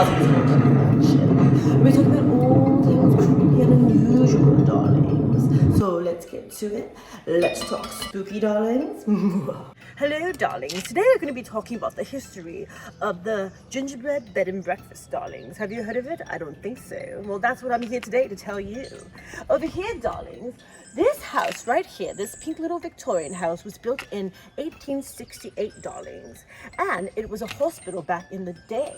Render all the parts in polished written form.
Gingerbread Mansion. We're talking about all things creepy and unusual, darlings. So let's get to it. Let's talk spooky, darlings. Hello, darlings. Today we're going to be talking about the history of the gingerbread bed and breakfast, darlings. Have you heard of it? I don't think so. Well, that's what I'm here today to tell you. Over here, darlings, this house right here, this pink little Victorian house, was built in 1868, darlings. And it was a hospital back in the day,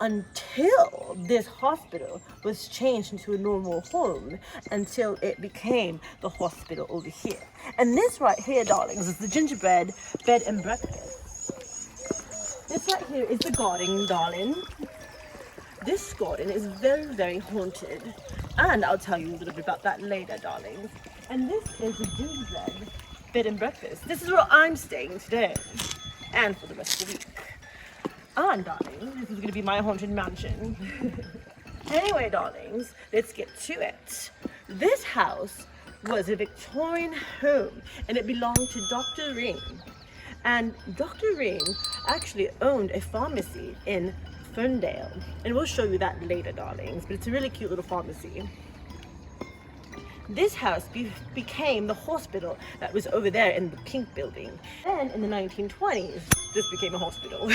until this hospital was changed into a normal home, until it became the hospital over here. And this right here, darlings, is the gingerbread bed and breakfast. This right here is the garden, darling. This garden is very, very haunted, and I'll tell you a little bit about that later, darlings. And this is the gingerbread bed and breakfast. This is where I'm staying today and for the rest of the week. And darlings, this is going to be my haunted mansion. Anyway, darlings, let's get to it. This house was a Victorian home, and it belonged to Dr. Ring. And Dr. Ring actually owned a pharmacy in Ferndale, and we'll show you that later, darlings, but it's a really cute little pharmacy. This house became the hospital that was over there in the pink building. Then in the 1920s, this became a hospital.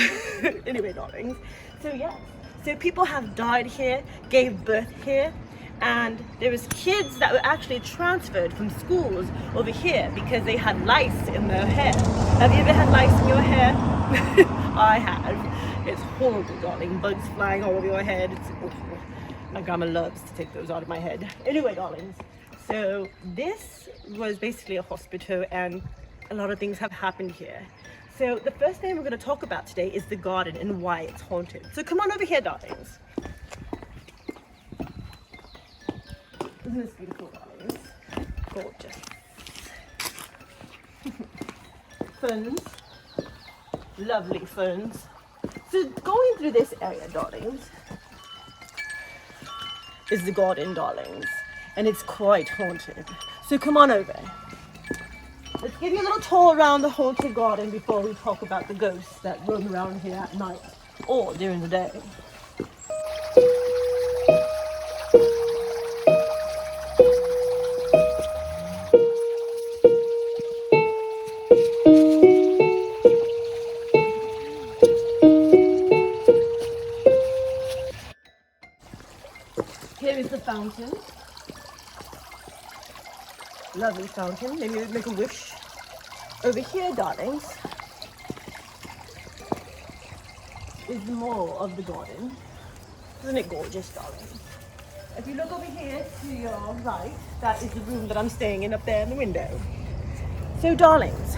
Anyway, darlings, so yes, so people have died here, gave birth here, and there was kids that were actually transferred from schools over here because they had lice in their hair. Have you ever had lice in your hair? I have. It's horrible, darling. Bugs flying all over your head. It's awful. My grandma loves to take those out of my head. Anyway, darlings, so this was basically a hospital, and a lot of things have happened here. So the first thing we're going to talk about today is the garden and why it's haunted. So come on over here, darlings. Isn't this beautiful, darlings? Gorgeous. Ferns. Lovely ferns. So going through this area, darlings, is the garden, darlings. And it's quite haunted. So come on over. Let's give you a little tour around the haunted garden before we talk about the ghosts that roam around here at night or during the day. Here is the fountain. Lovely fountain. Maybe make a wish. Over here, darlings, is more of the garden. Isn't it gorgeous, darling? If you look over here to your right, that is the room that I'm staying in up there in the window. So, darlings,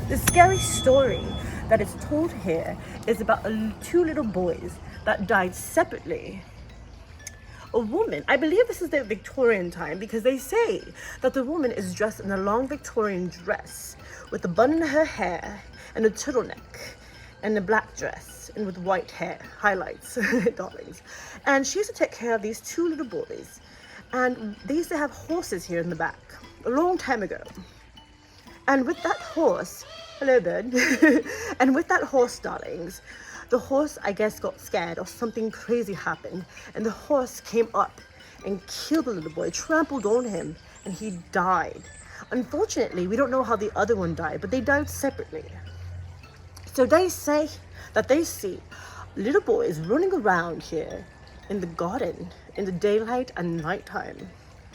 the scary story that is told here is about two little boys that died separately. A woman, I believe this is the Victorian time, because they say that the woman is dressed in a long Victorian dress with a bun in her hair and a turtleneck and a black dress and with white hair highlights, darlings. And she used to take care of these two little boys, and they used to have horses here in the back a long time ago. And with that horse, hello bird, and with that horse, darlings, the horse, I guess, got scared or something crazy happened, and the horse came up and killed the little boy, trampled on him, and he died. Unfortunately, we don't know how the other one died, but they died separately. So they say that they see little boys running around here in the garden in the daylight and nighttime.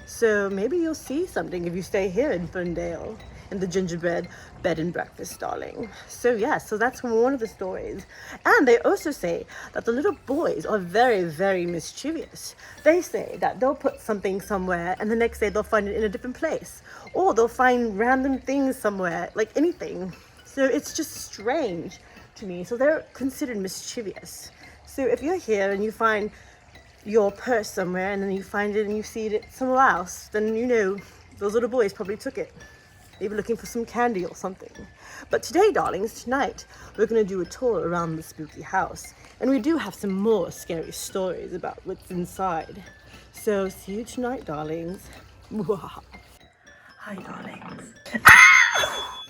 So maybe you'll see something if you stay here in Ferndale, in the gingerbread bed and breakfast, darling. So yeah, so that's one of the stories. And they also say that the little boys are very, very mischievous. They say that they'll put something somewhere and the next day they'll find it in a different place, or they'll find random things somewhere, like anything. So it's just strange to me. So they're considered mischievous. So if you're here and you find your purse somewhere and then you find it and you see it somewhere else, then you know those little boys probably took it. Maybe looking for some candy or something. But today, darlings, tonight, we're going to do a tour around the spooky house. And we do have some more scary stories about what's inside. So, see you tonight, darlings. Hi, darlings. Ah!